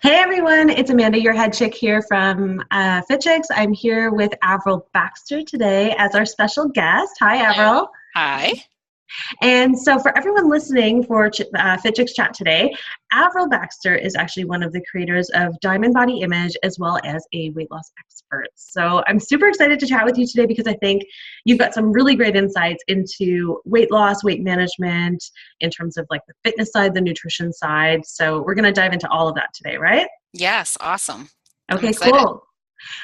Hey everyone, it's Amanda, your head chick here from Fit Chicks. I'm here with Avril Baxter today as our special guest. Hi, Hello. Avril. Hi. And so, for everyone listening for Fit Chicks Chat today, Avril Baxter is actually one of the creators of Diamond Body Image as well as a weight loss expert. So, I'm super excited to chat with you today because I think you've got some really great insights into weight loss, weight management, in terms of like the fitness side, the nutrition side. So, we're going to dive into all of that today, right? Yes, awesome. I'm Okay, excited. cool.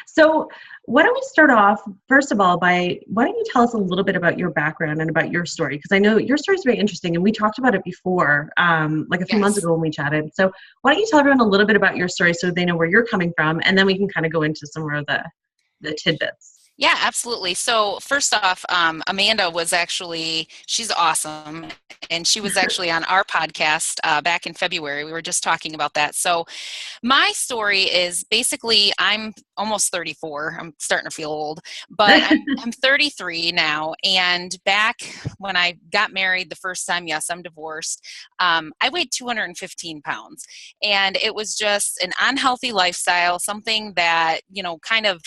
So, why don't we start off, first of all, by why don't you tell us a little bit about your background and about your story? Because I know your story is very interesting, and we talked about it before, like a few months Yes. ago when we chatted. So, why don't you tell everyone a little bit about your story so they know where you're coming from, and then we can kind of go into some more of the tidbits. Yeah, absolutely. So first off, Amanda was actually, she's awesome. And she was actually on our podcast back in February. We were just talking about that. So my story is basically I'm almost 34. I'm starting to feel old, but I'm 33 now. And back when I got married the first time, yes, I'm divorced. I weighed 215 pounds, and it was just an unhealthy lifestyle, something that, kind of,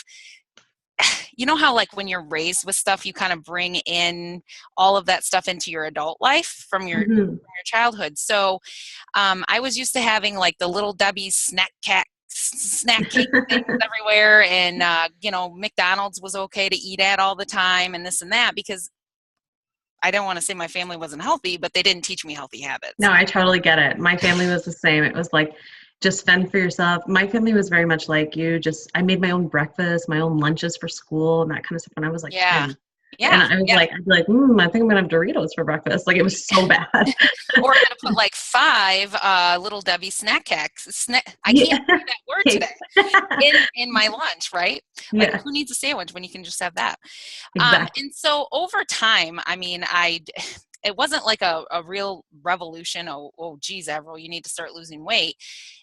how like when you're raised with stuff, you kind of bring in all of that stuff into your adult life from your Hmm. childhood. So I was used to having like the little Debbie's snack cake things everywhere, and McDonald's was okay to eat at all the time, and this and that, because I don't want to say my family wasn't healthy, but they didn't teach me healthy habits. No, I totally get it. My family was the same. It was like, just fend for yourself. My family was very much like you. Just, I made my own breakfast, my own lunches for school, and that kind of stuff when I was like Yeah. 10. And Yeah. I was Yeah. like, I'd be like, I think I'm gonna have Doritos for breakfast. Like it was so bad. Or I'm going to put like five little Debbie snack cakes. I can't Yeah. say that word today. Cakes. In my lunch, right? Like, Yeah, who needs a sandwich when you can just have that? exactly. And so over time, I mean, it wasn't like a real revolution. Oh, geez, Avril, you need to start losing weight.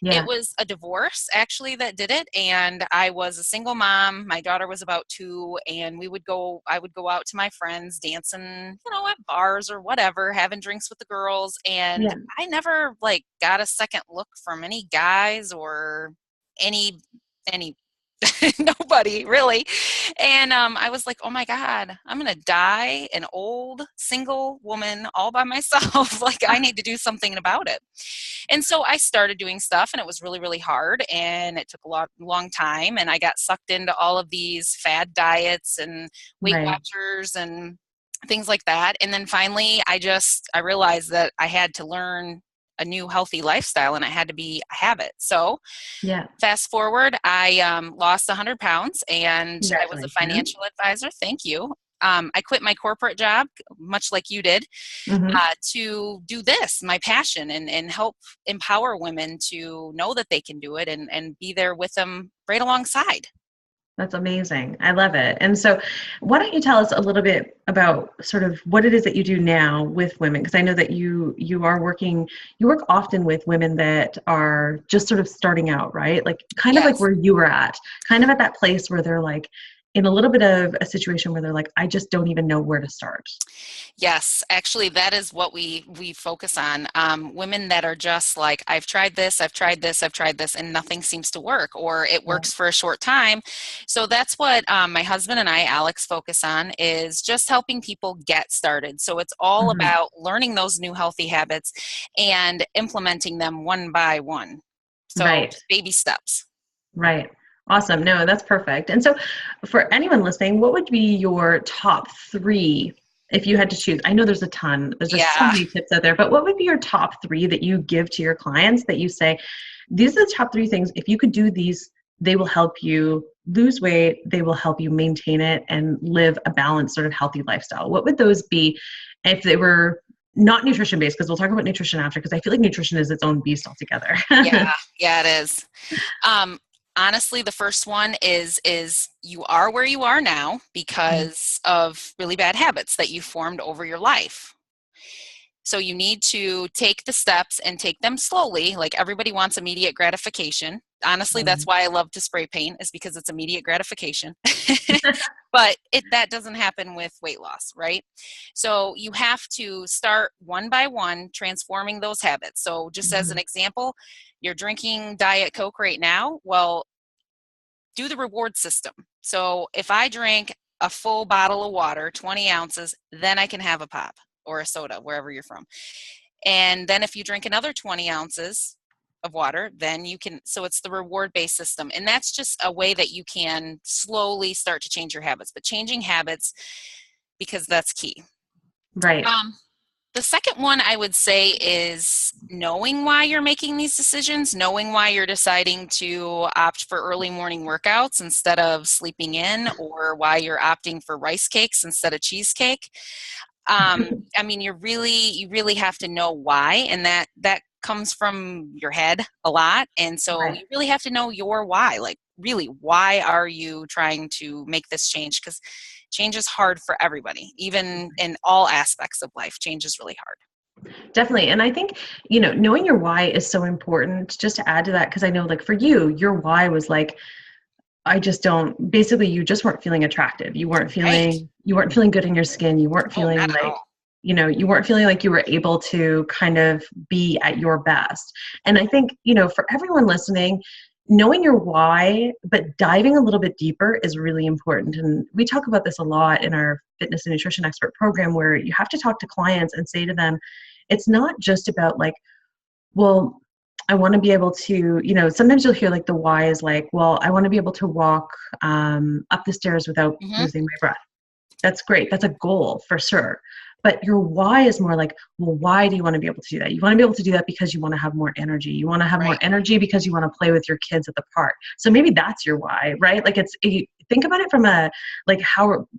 It Yeah. was a divorce actually that did it. And I was a single mom. My daughter was about 2, and I would go out to my friends dancing, at bars or whatever, having drinks with the girls. And Yeah. I never like got a second look from any guys or any nobody really. And I was like, oh my God, I'm gonna die an old single woman all by myself. Like, I need to do something about it. And so I started doing stuff, and it was really, really hard, and it took long time, and I got sucked into all of these fad diets and Weight Right. Watchers and things like that. And then finally I realized that I had to learn a new healthy lifestyle, and it had to be a habit. So Yeah. fast forward, I lost 100 pounds, and I was a Congratulations. financial advisor. Thank you. I quit my corporate job, much like you did, Hmm. to do this, my passion, and help empower women to know that they can do it, and be there with them right alongside. That's amazing. I love it. And so, why don't you tell us a little bit about sort of what it is that you do now with women? Because I know that you are working, you work often with women that are just sort of starting out, right? Like kind of like Yes. where you were at, kind of at that place where they're like in a little bit of a situation where they're like, I just don't even know where to start. Yes, actually, that is what we focus on. Women that are just like, I've tried this, I've tried this, I've tried this, and nothing seems to work, or it Right. works for a short time. So that's what my husband and I, Alex, focus on, is just helping people get started. So it's all Hmm. about learning those new healthy habits and implementing them one by one. So Right. baby steps. Right. Awesome. No, that's perfect. And so, for anyone listening, what would be your top three if you had to choose? I know there's a ton, there's just so Yeah. many tips out there, but what would be your top three that you give to your clients that you say, these are the top three things. If you could do these, they will help you lose weight, they will help you maintain it and live a balanced, sort of healthy lifestyle? What would those be if they were not nutrition based? Because we'll talk about nutrition after, because I feel like nutrition is its own beast altogether. Yeah, yeah, it is. Um, Honestly, the first one is you are where you are now because of really bad habits that you formed over your life. So you need to take the steps and take them slowly. Like, everybody wants immediate gratification. Honestly, that's Right. why I love to spray paint, is because it's immediate gratification. But that doesn't happen with weight loss, right? So you have to start one by one transforming those habits. So just as an Mhm. example, You're drinking Diet Coke right now. Well, do the reward system. So if I drink a full bottle of water, 20 ounces, then I can have a pop or a soda, wherever you're from. And then if you drink another 20 ounces of water, then you can, so it's the reward-based system. And that's just a way that you can slowly start to change your habits, but changing habits, because that's key. Right. The second one I would say is knowing why you're making these decisions, knowing why you're deciding to opt for early morning workouts instead of sleeping in, or why you're opting for rice cakes instead of cheesecake. I mean, you really have to know why, and that comes from your head a lot. And so Right. you really have to know your why. Like, really, why are you trying to make this change? Because change is hard for everybody, even in all aspects of life. Change is really hard. Definitely. And I think, knowing your why is so important. Just to add to that, because I know, like, for you, your why was like, I just don't, basically you just weren't feeling attractive. You weren't Right. feeling good in your skin. You weren't Oh, feeling not at like, all. you weren't feeling like you were able to kind of be at your best. And I think, for everyone listening, knowing your why, but diving a little bit deeper is really important. And we talk about this a lot in our fitness and nutrition expert program, where you have to talk to clients and say to them, it's not just about like, well, I want to be able to, sometimes you'll hear like the why is like, well, I want to be able to walk up the stairs without losing my breath. That's great. That's a goal for sure. But your why is more like, well, why do you want to be able to do that? You want to be able to do that because you want to have more energy. You want to have more Right. energy because you want to play with your kids at the park. So maybe that's your why, right? Like think about it from a, like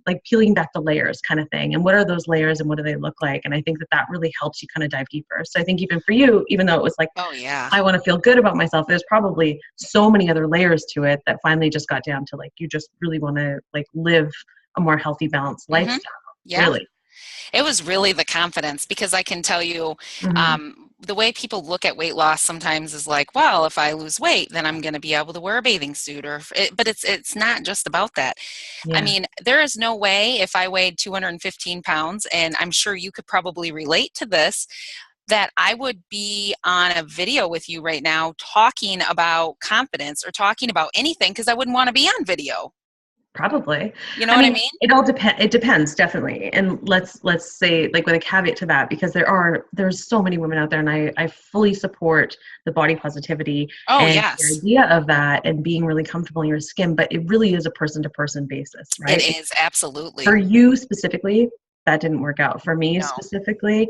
like peeling back the layers kind of thing. And what are those layers and what do they look like? And I think that really helps you kind of dive deeper. So I think even for you, even though it was like, Oh, yeah. I want to feel good about myself, there's probably so many other layers to it that finally just got down to like, you just really want to like live a more healthy, balanced lifestyle. Yeah. Really. It was really the confidence, because I can tell you, the way people look at weight loss sometimes is like, well, if I lose weight, then I'm going to be able to wear a bathing suit, but it's not just about that. I Yeah. mean, there is no way, if I weighed 215 pounds, and I'm sure you could probably relate to this, that I would be on a video with you right now talking about confidence or talking about anything, because I wouldn't want to be on video. Probably. You know I what I mean, mean? it depends definitely. And let's say, like, with a caveat to that, because there's so many women out there, and I fully support the body positivity Oh, and the yes. idea of that and being really comfortable in your skin, but it really is a person to person basis, It right? is, absolutely. For you specifically, that didn't work out. For me No. specifically,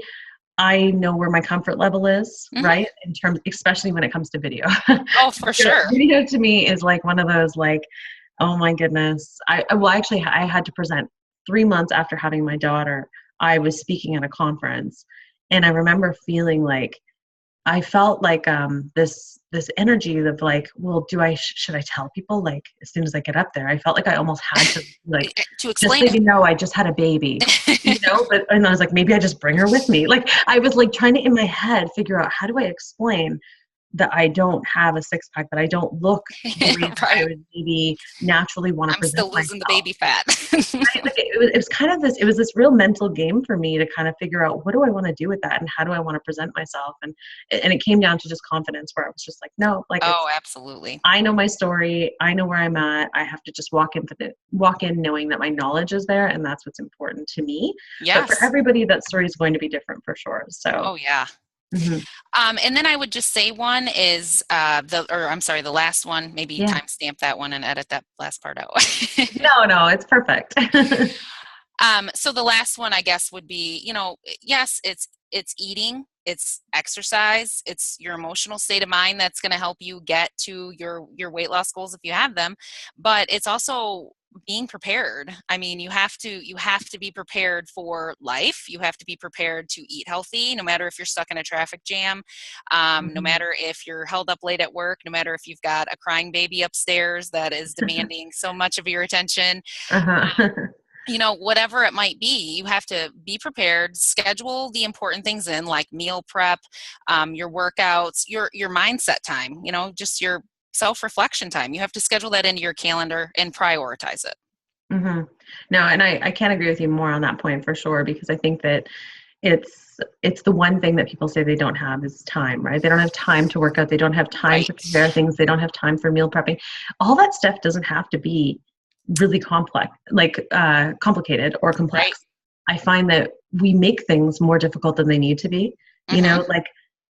I know where my comfort level is, right? In terms, especially when it comes to video. Oh, for sure. Video to me is like one of those, like, oh my goodness. Actually, I had to present 3 months after having my daughter. I was speaking at a conference, and I remember feeling like, I felt like this energy of like, well, should I tell people like as soon as I get up there? I felt like I almost had to like, To just explain so it. you know, I just had a baby, but and I was like, maybe I just bring her with me. Like I was like trying to in my head figure out, how do I explain that I don't have a six pack, that I don't look the way that I Right. would maybe naturally want to I'm present still losing the myself. baby fat. Right? Like it was kind of it was this real mental game for me to kind of figure out, what do I want to do with that, and how do I want to present myself, and it came down to just confidence, where I was just like, no, like Oh, absolutely. I know my story, I know where I'm at. I have to just walk in knowing that my knowledge is there, and that's what's important to me. But for Yes. everybody, that story is going to be different for sure. So. Oh, yeah. Mhm. And then I would just say one is the last one, maybe Yeah. timestamp that one and edit that last part out. No, it's perfect. So the last one, I guess, would be, yes, it's eating, it's exercise, it's your emotional state of mind that's going to help you get to your weight loss goals if you have them, but it's also being prepared. I mean, you have to be prepared for life. You have to be prepared to eat healthy, no matter if you're stuck in a traffic jam, no Mhm. matter if you're held up late at work, no matter if you've got a crying baby upstairs that is demanding so much of your attention. Uh-huh. Whatever it might be, you have to be prepared, schedule the important things in, like meal prep, your workouts, your mindset time, just your self-reflection time. You have to schedule that into your calendar and prioritize it. No, and I can't agree with you more on that point for sure, because I think that it's the one thing that people say they don't have is time, right? They don't have time to work out. They don't have time to Right. prepare things. They don't have time for meal prepping. All that stuff doesn't have to be really complex, like complicated or Right. complex. I find that we make things more difficult than they need to be. You Mm-hmm. know, like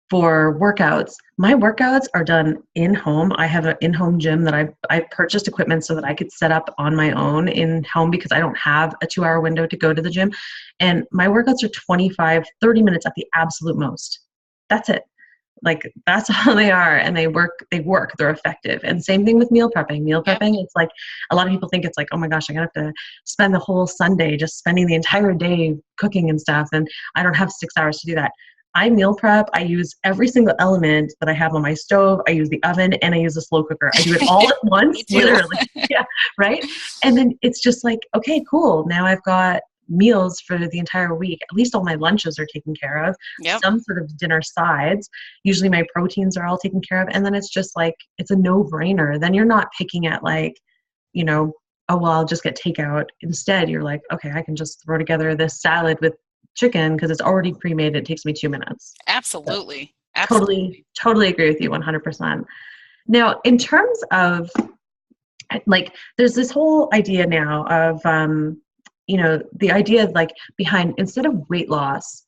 for workouts, my workouts are done in home. I have an in-home gym that I purchased equipment so that I could set up on my own in home because I don't have a 2-hour window to go to the gym. And my workouts are 25, 30 minutes at the absolute most. That's it. Like that's all they are. And they're effective. And same thing with meal prepping. Meal Yep. prepping, it's like a lot of people think it's like, oh my gosh, I'm gonna have to spend the whole Sunday just spending the entire day cooking and stuff. And I don't have 6 hours to do that. I meal prep. I use every single element that I have on my stove. I use the oven and I use a slow cooker. I do it all at once, Me too. literally. Yeah, right? And then it's just like, okay, cool. Now I've got meals for the entire week. At least all my lunches are taken care of. Yep. Some sort of dinner sides. Usually my proteins are all taken care of. And then it's just like, it's a no-brainer. Then you're not picking at like, you know, oh, well, I'll just get takeout. Instead, you're like, okay, I can just throw together this salad with chicken because it's already pre-made. It takes me 2 minutes. So, Absolutely. Absolutely. totally agree with you 100%. Now, in terms of like, there's this whole idea now of, the idea of like behind, instead of weight loss,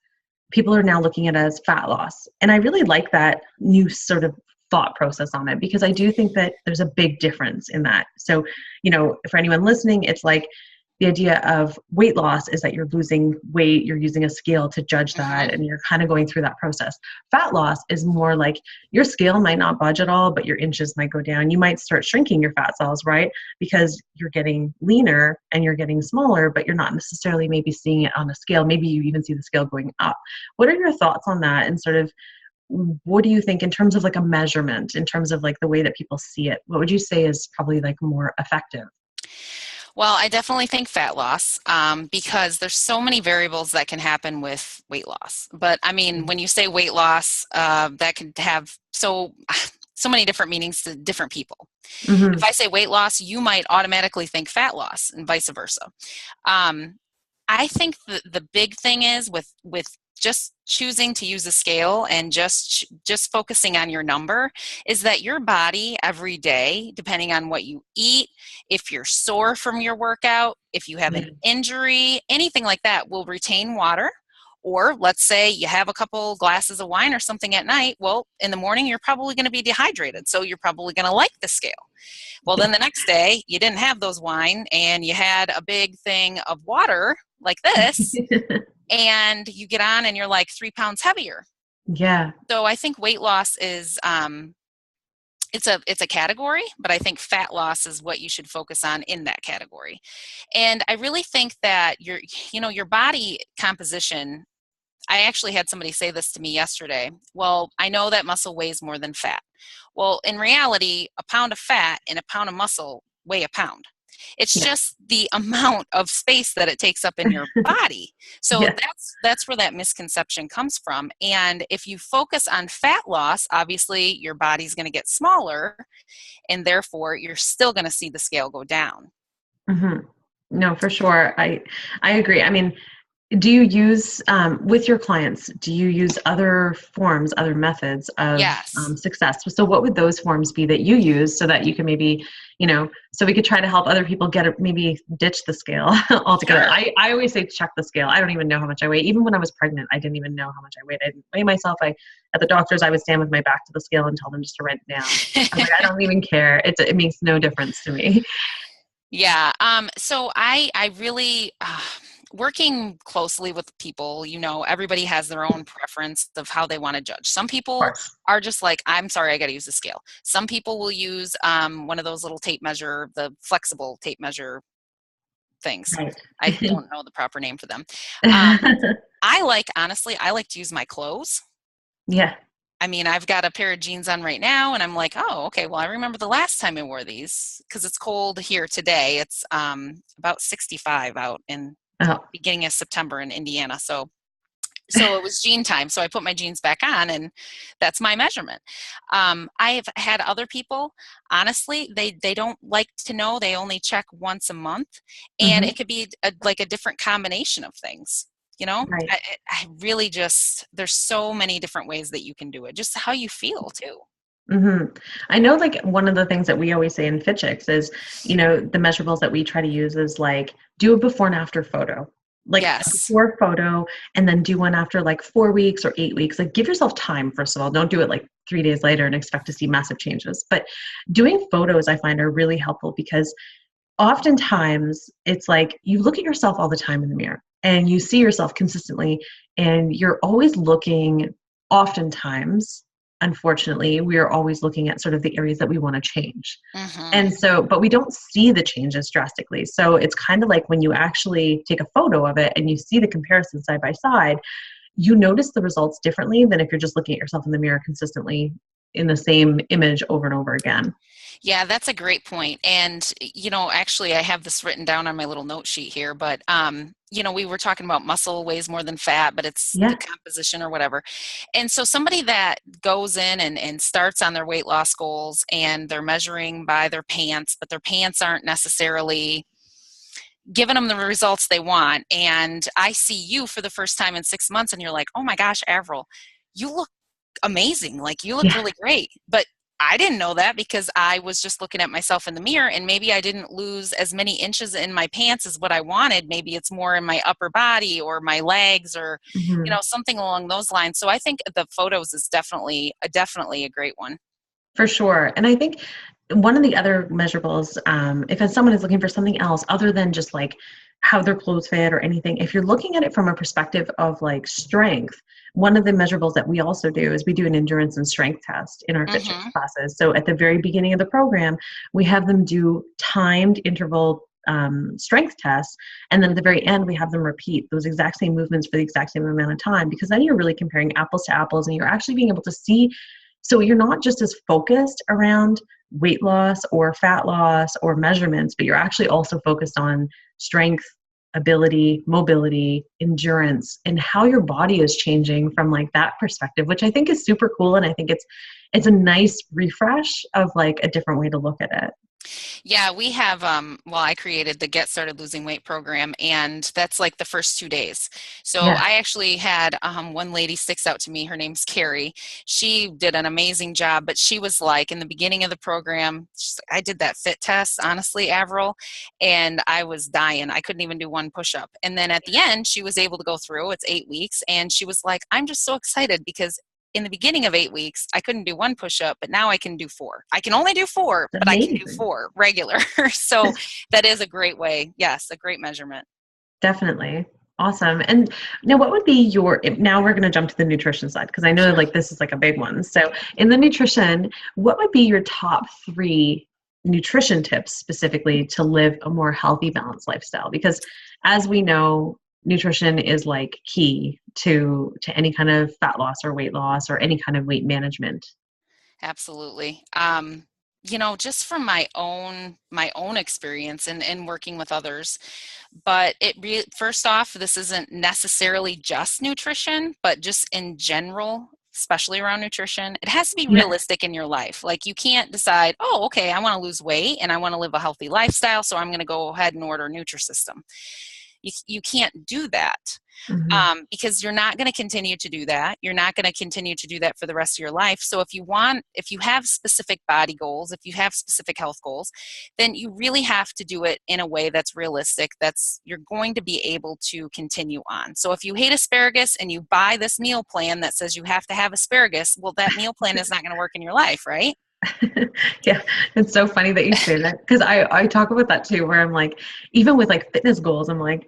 people are now looking at it as fat loss. And I really like that new sort of thought process on it because I do think that there's a big difference in that. So, for anyone listening, it's like the idea of weight loss is that you're losing weight, you're using a scale to judge that, Mm-hmm. and you're kind of going through that process. Fat loss is more like your scale might not budge at all, but your inches might go down. You might start shrinking your fat cells, right? Because you're getting leaner and you're getting smaller, but you're not necessarily maybe seeing it on a scale. Maybe you even see the scale going up. What are your thoughts on that? And sort of, what do you think in terms of like a measurement, in terms of like the way that people see it? What would you say is probably like more effective? Well, I definitely think fat loss because there's so many variables that can happen with weight loss. But I mean, when you say weight loss, that can have so many different meanings to different people. If Mm-hmm. I say weight loss, you might automatically think fat loss, and vice versa. Um, I think the big thing is with just choosing to use a scale and just focusing on your number is that your body every day, depending on what you eat, if you're sore from your workout, if you have Yeah. an injury, anything like that, will retain water. Or let's say you have a couple glasses of wine or something at night. Well, in the morning, you're probably going to be dehydrated. So you're probably going to like the scale. Well, then the next day, you didn't have those wine and you had a big thing of water like this, and you get on and you're like 3 pounds heavier. Yeah. So I think weight loss is it's a category, but I think fat loss is what you should focus on in that category. And I really think that your body composition. I actually had somebody say this to me yesterday. Well, I know that muscle weighs more than fat. Well, in reality, a pound of fat and a pound of muscle weigh a pound. It's Yeah. just the amount of space that it takes up in your body. So Yeah. that's where that misconception comes from. And if you focus on fat loss, obviously your body's going to get smaller, and therefore you're still going to see the scale go down. Mm-hmm. No, for sure. I agree. I mean, do you use with your clients? Do you use other forms, other methods of Yes. success? So, what would those forms be that you use so that you can maybe, so we could try to help other people get it, maybe ditch the scale altogether? Sure. I always say check the scale. I don't even know how much I weigh. Even when I was pregnant, I didn't even know how much I weighed. I didn't weigh myself. At the doctor's, I would stand with my back to the scale and tell them just to write it down. I was like, I don't even care. It makes no difference to me. Yeah. So I really, working closely with people, everybody has their own preference of how they want to judge. Some Of people course. are just like, I'm sorry, I got to use the scale. Some people will use one of those little tape measure, the flexible tape measure things. Right. I don't know the proper name for them. Honestly, I like to use my clothes. Yeah. I mean, I've got a pair of jeans on right now, and I'm like, oh, okay, well, I remember the last time I wore these because it's cold here today. It's about 65 out in Oh. beginning of September in Indiana. So it was jean time. So I put my jeans back on, and that's my measurement. I've had other people, honestly, they don't like to know. They only check once a month, and Hmm. it could be like a different combination of things. Right. I really just, there's so many different ways that you can do it, just how you feel too. hmm I know, like, one of the things that we always say in Fit Chicks is, the measurables that we try to use is like, do a before and after photo, like a Yes. before photo, and then do one after like 4 weeks or 8 weeks. Like, give yourself time, first of all. Don't do it like 3 days later and expect to see massive changes. But doing photos, I find, are really helpful because oftentimes it's like you look at yourself all the time in the mirror and you see yourself consistently, and you're always looking, oftentimes, unfortunately, we are always looking at sort of the areas that we want to change. Hmm. And so, but we don't see the changes drastically. So it's kind of like when you actually take a photo of it and you see the comparison side by side, you notice the results differently than if you're just looking at yourself in the mirror consistently in the same image over and over again. Yeah, that's a great point. And, actually, I have this written down on my little note sheet here, but, we were talking about muscle weighs more than fat, but it's the Yeah. composition or whatever. And so somebody that goes in and starts on their weight loss goals and they're measuring by their pants, but their pants aren't necessarily giving them the results they want. And I see you for the first time in 6 months and you're like, oh my gosh, Avril, you look amazing. Like, you look Yeah. really great. But I didn't know that because I was just looking at myself in the mirror, and maybe I didn't lose as many inches in my pants as what I wanted. Maybe it's more in my upper body or my legs or, Mhm. something along those lines. So I think the photos is definitely a great one. For sure. And I think one of the other measurables, if someone is looking for something else other than just like how their clothes fit or anything, if you're looking at it from a perspective of like strength, one of the measurables that we also do is we do an endurance and strength test in our Fit Chicks Hmm. classes. So at the very beginning of the program, we have them do timed interval strength tests. And then at the very end, we have them repeat those exact same movements for the exact same amount of time, because then you're really comparing apples to apples and you're actually being able to see. So you're not just as focused around weight loss or fat loss or measurements, but you're actually also focused on strength, ability, mobility, endurance, and how your body is changing from like that perspective, which I think is super cool. And I think it's a nice refresh of like a different way to look at it. Yeah, we have, I created the Get Started Losing Weight program, and that's like the first 2 days. So Yeah. I actually had one lady sticks out to me. Her name's Carrie. She did an amazing job, but she was like, in the beginning of the program, I did that fit test, honestly, Avril, and I was dying. I couldn't even do one push up. And then at the end, she was able to go through, it's 8 weeks, and she was like, I'm just so excited because in the beginning of 8 weeks, I couldn't do one push-up, but now I can do four. I can only do four, but I can do Amazing. four regular. So that is a great way. Yes, a great measurement. Definitely. Awesome. And now what would be now we're going to jump to the nutrition side, because I know Sure. like this is like a big one. So in the nutrition, what would be your top three nutrition tips specifically to live a more healthy, balanced lifestyle? Because as we know, nutrition is like key to any kind of fat loss or weight loss or any kind of weight management. Absolutely. Just from my own experience and working with others, but first off, this isn't necessarily just nutrition, but just in general, especially around nutrition, it has to be Yeah. realistic in your life. Like, you can't decide, oh, okay, I want to lose weight and I want to live a healthy lifestyle, so I'm going to go ahead and order a Nutrisystem. You can't do that, hmm because you're not going to continue to do that. You're not going to continue to do that for the rest of your life. So if you have specific body goals, if you have specific health goals, then you really have to do it in a way that's realistic, that's you're going to be able to continue on. So if you hate asparagus and you buy this meal plan that says you have to have asparagus, well, that meal plan is not going to work in your life, right? Yeah, it's so funny that you say that, because I talk about that too, where I'm like, even with like fitness goals, I'm like,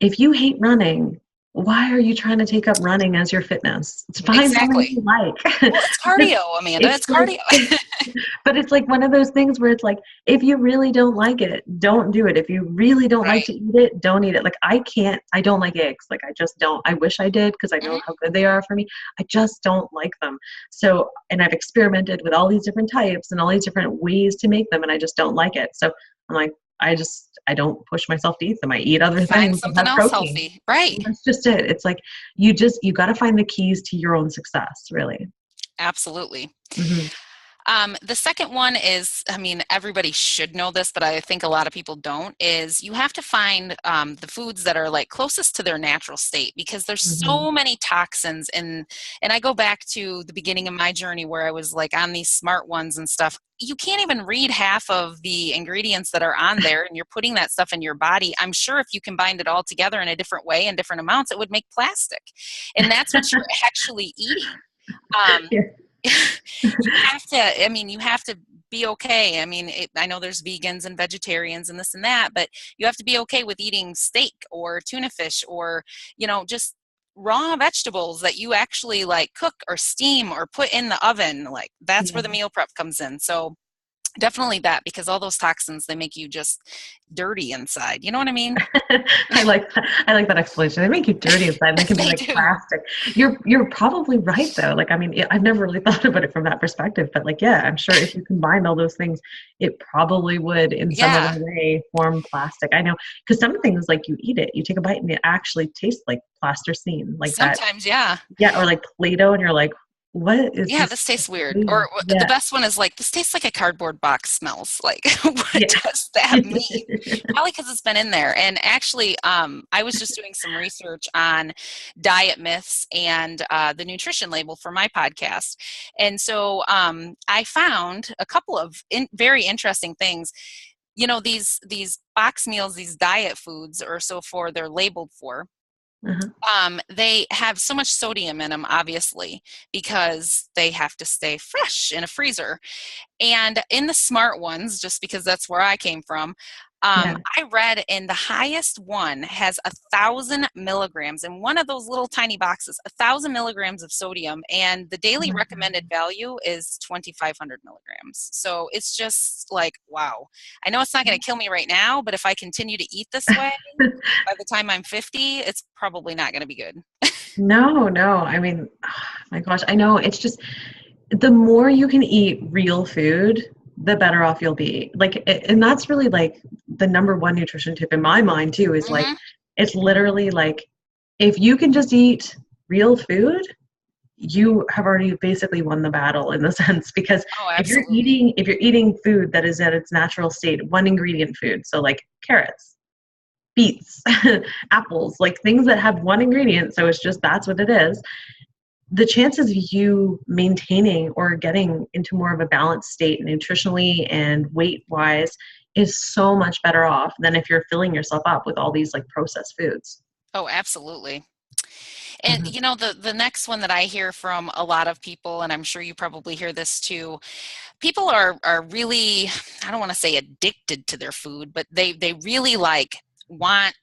if you hate running, why are you trying to take up running as your fitness? It's find something Exactly. you like. Well, it's Because cardio, Amanda. it's It's like, cardio. but it's like one of those things where it's like, if you really don't like it, don't do it. If you really don't like Right. to eat it, don't eat it. Like I don't like eggs. Like I just don't. I wish I did, because I know Mhm. how good they are for me. I just don't like them. So, and I've experimented with all these different types and all these different ways to make them, and I just don't like it. So I'm like, I don't push myself to eat them. I eat other Find things that something have else protein. healthy. Right. That's just it. It's like you got to find the keys to your own success, really. Absolutely. hmm The second one is, I mean, everybody should know this, but I think a lot of people don't, is you have to find the foods that are like closest to their natural state, because there's Hmm. so many toxins in, and I go back to the beginning of my journey where I was like on these smart ones and stuff. You can't even read half of the ingredients that are on there, and you're putting that stuff in your body. I'm sure if you combined it all together in a different way in different amounts, it would make plastic. And that's what you're actually eating. Um, Yeah. you have to, I mean, you have to be okay. I mean, I know there's vegans and vegetarians and this and that, but you have to be okay with eating steak or tuna fish or, just raw vegetables that you actually like cook or steam or put in the oven. Like that's where Yeah. the meal prep comes in. So definitely that, because all those toxins, they make you just dirty inside. You know what I mean? I like that. I like that explanation. They make you dirty inside. They can be They like do. plastic. You're probably right though. Like, I mean, I've never really thought about it from that perspective, but like, yeah, I'm sure if you combine all those things, it probably would in some other Yeah. way form plastic. I know, because some things like you eat it, you take a bite and it actually tastes like plasticine, like that. Sometimes, yeah. Yeah, or like Play-Doh, and you're like, what is Yeah, this? this tastes weird. Doing? Or the Yeah, best one is like, this tastes like a cardboard box smells. Like, what yeah. does that mean? Probably because it's been in there. And actually, I was just doing some research on diet myths and the nutrition label for my podcast. And so I found a couple of very interesting things. These box meals, these diet foods, or so for they're labeled for. Uh-huh. They have so much sodium in them, obviously, because they have to stay fresh in a freezer. And in the smart ones, just because that's where I came from, Yeah. I read in the highest one has 1,000 milligrams in one of those little tiny boxes, 1,000 milligrams of sodium, and the Oh daily my recommended value is 2,500 milligrams. So it's just like, wow. I know it's not going to kill me right now, but if I continue to eat this way, God. by the time I'm 50, it's probably not going to be good. No, no. I mean, my gosh, I know. It's just the more you can eat real food, the better off you'll be. Like, and that's really like the number one nutrition tip in my mind too, is like, Hmm. it's literally like, if you can just eat real food, you have already basically won the battle in the sense, because Oh, absolutely. if you're eating food that is at its natural state, one ingredient food, so like carrots, beets, apples, like things that have one ingredient, so it's just that's what it is, the chances of you maintaining or getting into more of a balanced state nutritionally and weight wise is so much better off than if you're filling yourself up with all these like processed foods. Oh, absolutely. And Mhm. the next one that I hear from a lot of people, and I'm sure you probably hear this too, people are really, I don't want to say addicted to their food, but they really like want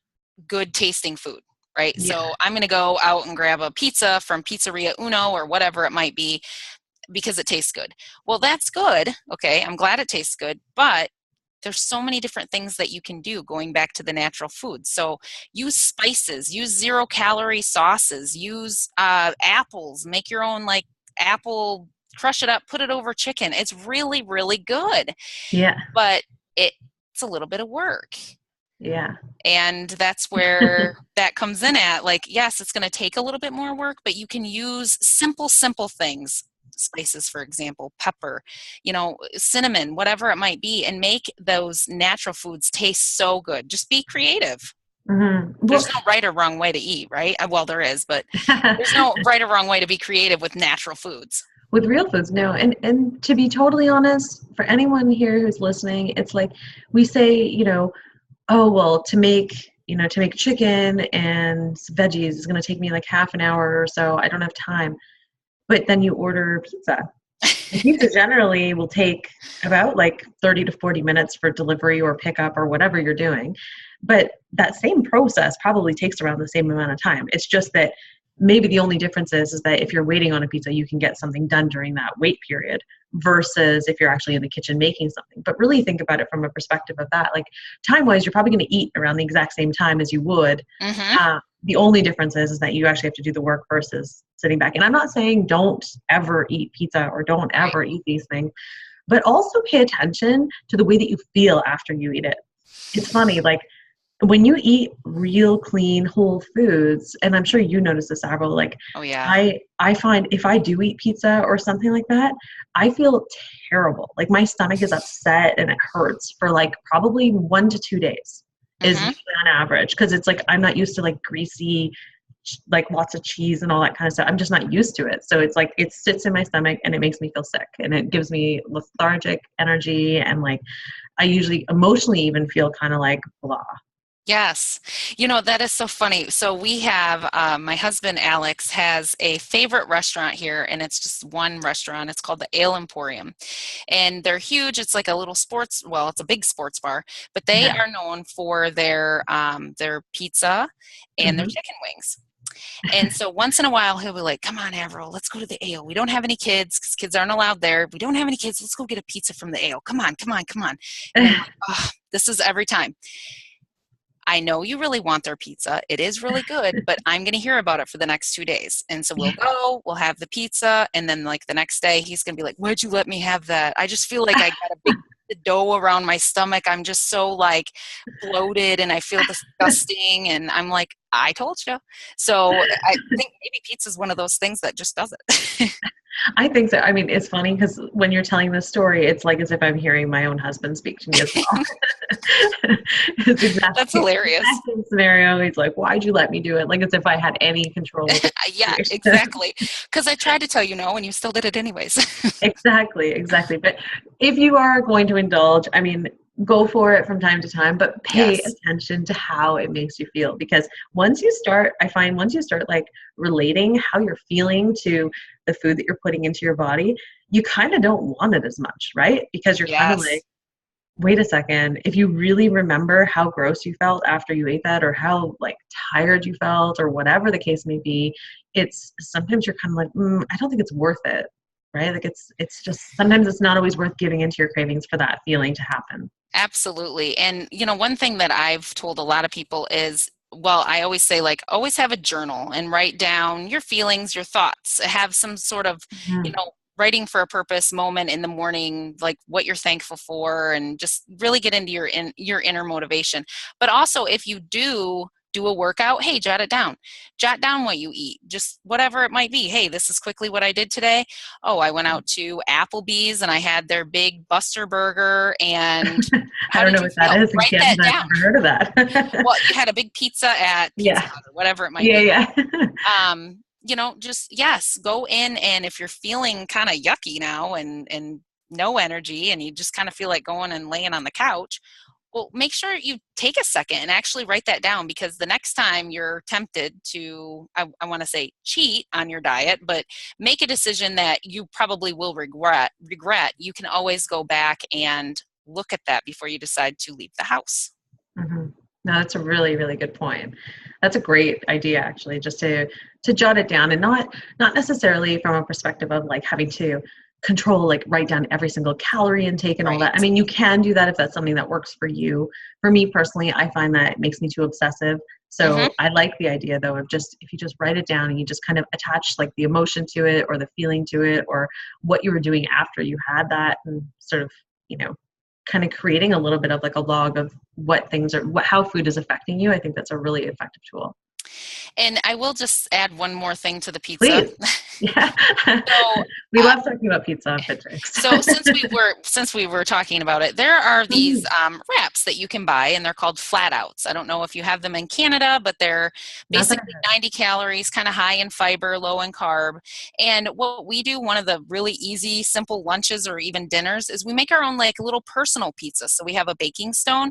good tasting food, right? Yeah. So I'm going to go out and grab a pizza from Pizzeria Uno or whatever it might be because it tastes good. Well, that's good. Okay, I'm glad it tastes good, but there's so many different things that you can do going back to the natural food. So use spices, use 0-calorie sauces, use apples, make your own like apple, crush it up, put it over chicken. It's really, really good, Yeah. but it's a little bit of work. Yeah. And that's where that comes in at. Like, yes, it's going to take a little bit more work, but you can use simple things, spices, for example, pepper, cinnamon, whatever it might be, and make those natural foods taste so good. Just be creative. Well, There's no right or wrong way to eat, right? Well, there is, but there's no right or wrong way to be creative with natural foods. with real foods, no. And to be totally honest, for anyone here who's listening, it's like we say, oh well, to make chicken and veggies is going to take me like half an hour or so. I don't have time. But then you order pizza. And pizza generally will take about like 30 to 40 minutes for delivery or pickup or whatever you're doing. But that same process probably takes around the same amount of time. It's just that maybe the only difference is that if you're waiting on a pizza, you can get something done during that wait period versus if you're actually in the kitchen making something. But really think about it from a perspective of that. Like time-wise, you're probably going to eat around the exact same time as you would. Hmm. The only difference is that you actually have to do the work versus sitting back. And I'm not saying don't ever eat pizza or don't Right. ever eat these things, but also pay attention to the way that you feel after you eat it. It's funny, like when you eat real clean whole foods, and I'm sure you notice this, Avril, like Oh yeah. I find if I do eat pizza or something like that, I feel terrible. Like my stomach is upset and it hurts for like probably 1 to 2 days is Hmm. usually on average, because it's like I'm not used to like greasy, like lots of cheese and all that kind of stuff. I'm just not used to it. So it's like it sits in my stomach and it makes me feel sick, and it gives me lethargic energy, and like I usually emotionally even feel kind of like blah. Yes. That is so funny. So we have, my husband Alex has a favorite restaurant here, and it's just one restaurant. It's called the Ale Emporium. And they're huge. It's like a little well, it's a big sports bar, but they Yeah. are known for their pizza and their Hmm. chicken wings. And so once in a while, he'll be like, "Come on, Avril, let's go to the Ale. We don't have any kids because kids aren't allowed there. We don't have any kids. Let's go get a pizza from the Ale. Come on, come on, come on." And I'm like, "Oh, this is every time. I know you really want their pizza. It is really good, but I'm going to hear about it for the next 2 days." And so we'll go, we'll have the pizza. And then like the next day, he's going to be like, "Why'd you let me have that? I just feel like I got a big dough around my stomach. I'm just so like bloated and I feel disgusting." And I'm like, "I told you." So I think maybe pizza is one of those things that just does it. I think so. I mean, it's funny because when you're telling this story, it's like as if I'm hearing my own husband speak to me as well. It's That's exactly hilarious. the same scenario. He's like, "Why'd you let me do it?" Like as if I had any control over Yeah, the situation. exactly. Because I tried to tell you no and you still did it anyways. Exactly, exactly. But if you are going to indulge, I mean, go for it from time to time, but pay Yes. attention to how it makes you feel. Because once you start, I find once you start like relating how you're feeling to the food that you're putting into your body, you kind of don't want it as much, right? Because you're kind of Yes. like, wait a second, if you really remember how gross you felt after you ate that, or how like tired you felt, or whatever the case may be, it's sometimes you're kind of like, I don't think it's worth it, right? Like it's just sometimes it's not always worth giving into your cravings for that feeling to happen. Absolutely. And, one thing that I've told a lot of people is, well, I always say, like, always have a journal and write down your feelings, your thoughts, have some sort of, Mhm. writing for a purpose moment in the morning, like what you're thankful for, and just really get into your inner motivation. But also, if you do a workout, hey, jot it down. Jot down what you eat, just whatever it might be. Hey, this is quickly what I did today. Oh, I went out to Applebee's and I had their big Buster Burger. And I how don't did know you what that feel? is Write again, that because I've down. never heard of that. Well, you had a big pizza at Pizza Yeah, Hut or whatever it might yeah, be. yeah. Just yes, go in, and if you're feeling kind of yucky now and no energy, and you just kind of feel like going and laying on the couch, well, make sure you take a second and actually write that down, because the next time you're tempted to, I want to say cheat on your diet, but make a decision that you probably will regret, you can always go back and look at that before you decide to leave the house. Mhm. No, that's a really, really good point. That's a great idea, actually, just to jot it down, and not necessarily from a perspective of like having to control, like write down every single calorie intake and all that. I Right. mean, you can do that if that's something that works for you. For me personally, I find that it makes me too obsessive. Hmm. So I like the idea though of just if you just write it down and you just kind of attach like the emotion to it or the feeling to it or what you were doing after you had that, and sort of, you know, kind of creating a little bit of like a log of what things are, how food is affecting you. I think that's a really effective tool. And I will just add one more thing to the pizza. Please. Yeah. So, We uh, love talking about pizza on Fit Chicks. So since we were talking about it, there are these Mhm. wraps that you can buy, and they're called flat outs. I don't know if you have them in Canada, but they're Not that I basically 90 calories, kind of high in fiber, low in carb. And what we do, one of the really easy, simple lunches or even dinners, is we make our own like little personal pizza. So we have a baking stone,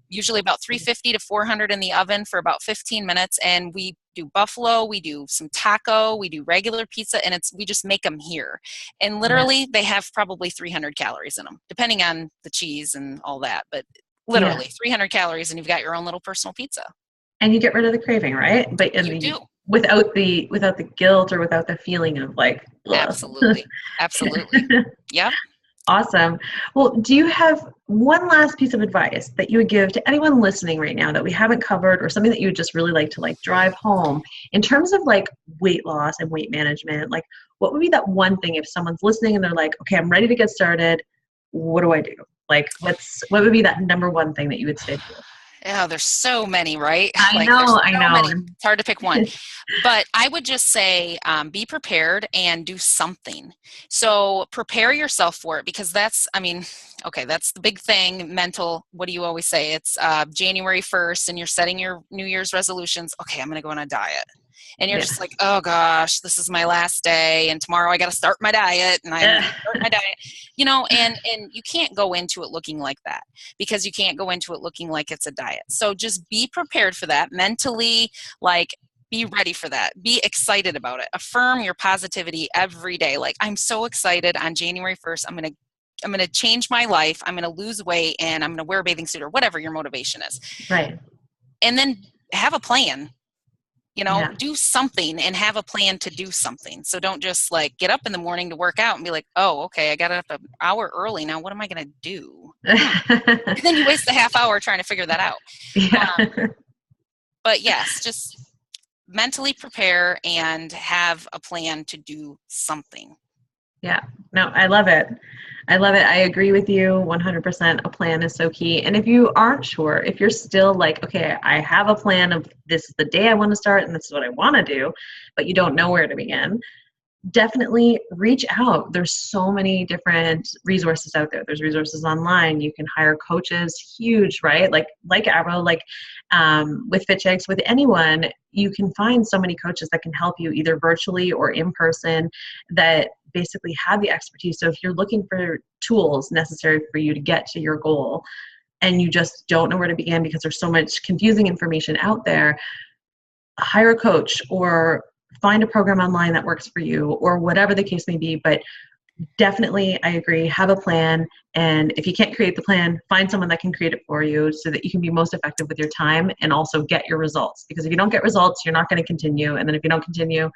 usually about have. 350 to 400 in the oven for about 15 minutes, and we do buffalo, we do some taco, we do regular pizza, and we just make them here, and Yeah. literally they have probably 300 calories in them depending on the cheese and all that, but Yeah. literally 300 calories and you've got your own little personal pizza. And you get rid of the craving, right? But and You do. without the guilt or without the feeling of like, ugh. Absolutely. Absolutely. Yep. Awesome. Well, do you have one last piece of advice that you would give to anyone listening right now that we haven't covered, or something that you would just really like to like drive home in terms of like weight loss and weight management? Like, what would be that one thing if someone's listening and they're like, okay, I'm ready to get started. What do I do? Like, what would be that number one thing that you would say to them? Oh, there's so many, right? I Like there's know, I so know. many. It's hard to pick one. But I would just say be prepared and do something. So prepare yourself for it because that's, I mean, okay, that's the big thing. Mental, what do you always say? It's January 1st and you're setting your New Year's resolutions. Okay, I'm going to go on a diet. And you're Yeah. just like, oh gosh, this is my last day, and tomorrow I got to start my diet, and I'm going to start my diet, and you can't go into it looking like that because you can't go into it looking like it's a diet. So just be prepared for that mentally, like be ready for that. Be excited about it. Affirm your positivity every day. Like I'm so excited on January 1st. I'm going to change my life. I'm going to lose weight and I'm going to wear a bathing suit or whatever your motivation is. Right. And then have a plan. Yeah. Do something and have a plan to do something. So don't just like get up in the morning to work out and be like, oh, okay, I got up an hour early. Now what am I going to do? And then you waste a half hour trying to figure that out. Yeah. But yes, just mentally prepare and have a plan to do something. Yeah. No, I love it. I love it. I agree with you 100%. A plan is so key. And if you aren't sure, if you're still like, okay, I have a plan of this is the day I want to start and this is what I want to do, but you don't know where to begin, definitely reach out. There's so many different resources out there. There's resources online. You can hire coaches, huge, right? Like Avril, with FitChicks, with anyone, you can find so many coaches that can help you either virtually or in person that basically have the expertise. So if you're looking for tools necessary for you to get to your goal and you just don't know where to begin because there's so much confusing information out there, hire a coach or find a program online that works for you or whatever the case may be. But definitely, I agree, have a plan. And if you can't create the plan, find someone that can create it for you so that you can be most effective with your time and also get your results. Because if you don't get results, you're not going to continue. And then if you don't continue,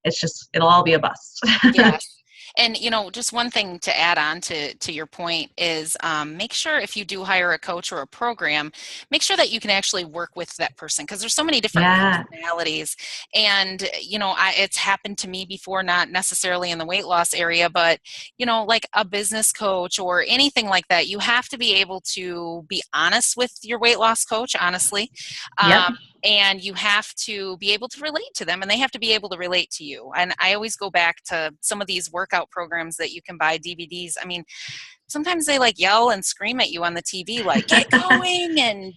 it'll all be a bust. Yes. And just one thing to add on to your point is make sure if you do hire a coach or a program, make sure that you can actually work with that person because there's so many different Yeah. personalities. And it's happened to me before, not necessarily in the weight loss area, but like a business coach or anything like that. You have to be able to be honest with your weight loss coach, honestly. Yep. And you have to be able to relate to them and they have to be able to relate to you. And I always go back to some of these workout programs that you can buy DVDs. I mean, sometimes they like yell and scream at you on the TV, like get going and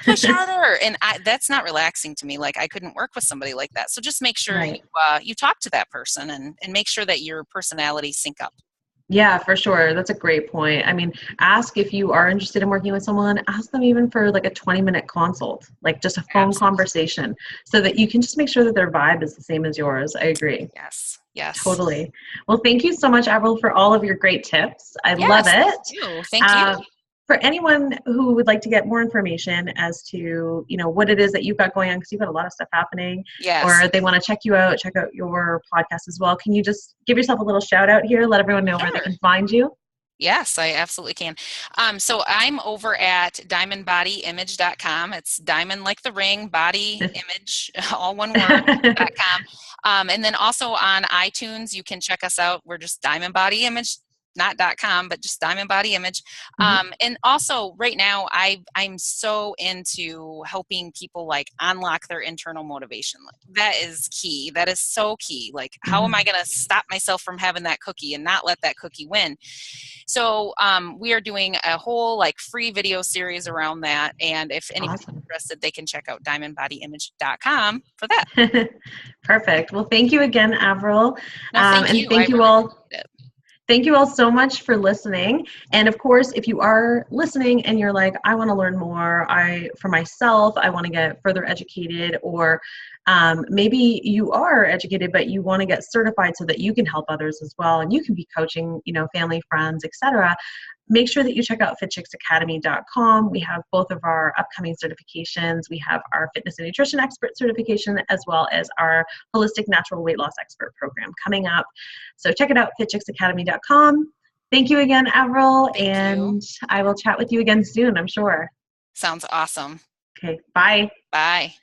push harder. And that's not relaxing to me. Like I couldn't work with somebody like that. So just make sure Right. you talk to that person and make sure that your personalities sync up. Yeah, for sure. That's a great point. I mean, ask if you are interested in working with someone, ask them even for like a 20-minute consult, like just a phone Absolutely. conversation so that you can just make sure that their vibe is the same as yours. I agree. Yes. Yes. Totally. Well, thank you so much, Avril, for all of your great tips. I love Yes. it. Thank you. For anyone who would like to get more information as to, what it is that you've got going on, because you've got a lot of stuff happening, Yes. or they want to check out your podcast as well, can you just give yourself a little shout out here, let everyone know where they can find you? Yes, I absolutely can. So I'm over at diamondbodyimage.com. It's diamond like the ring, body image, all one word.com. And then also on iTunes, you can check us out. We're just Diamond Body Image, not .com, but just Diamond Body Image. And also right now, I'm so into helping people like unlock their internal motivation. That is key. That is so key. Like, how am I going to stop myself from having that cookie and not let that cookie win? So we are doing a whole like free video series around that. And if anybody's interested, they can check out diamondbodyimage.com for that. Perfect. Well, thank you again, Avril. No, thank you. Thank you all. Thank you all so much for listening. And of course, if you are listening and you're like, I want to learn more, for myself, I want to get further educated, or maybe you are educated, but you want to get certified so that you can help others as well. And you can be coaching, family, friends, etc. Make sure that you check out fitchicksacademy.com. We have both of our upcoming certifications. We have our fitness and nutrition expert certification, as well as our holistic natural weight loss expert program coming up. So check it out, fitchicksacademy.com. Thank you again, Avril. And I will chat with you again soon, I'm sure. Sounds awesome. Okay, bye. Bye.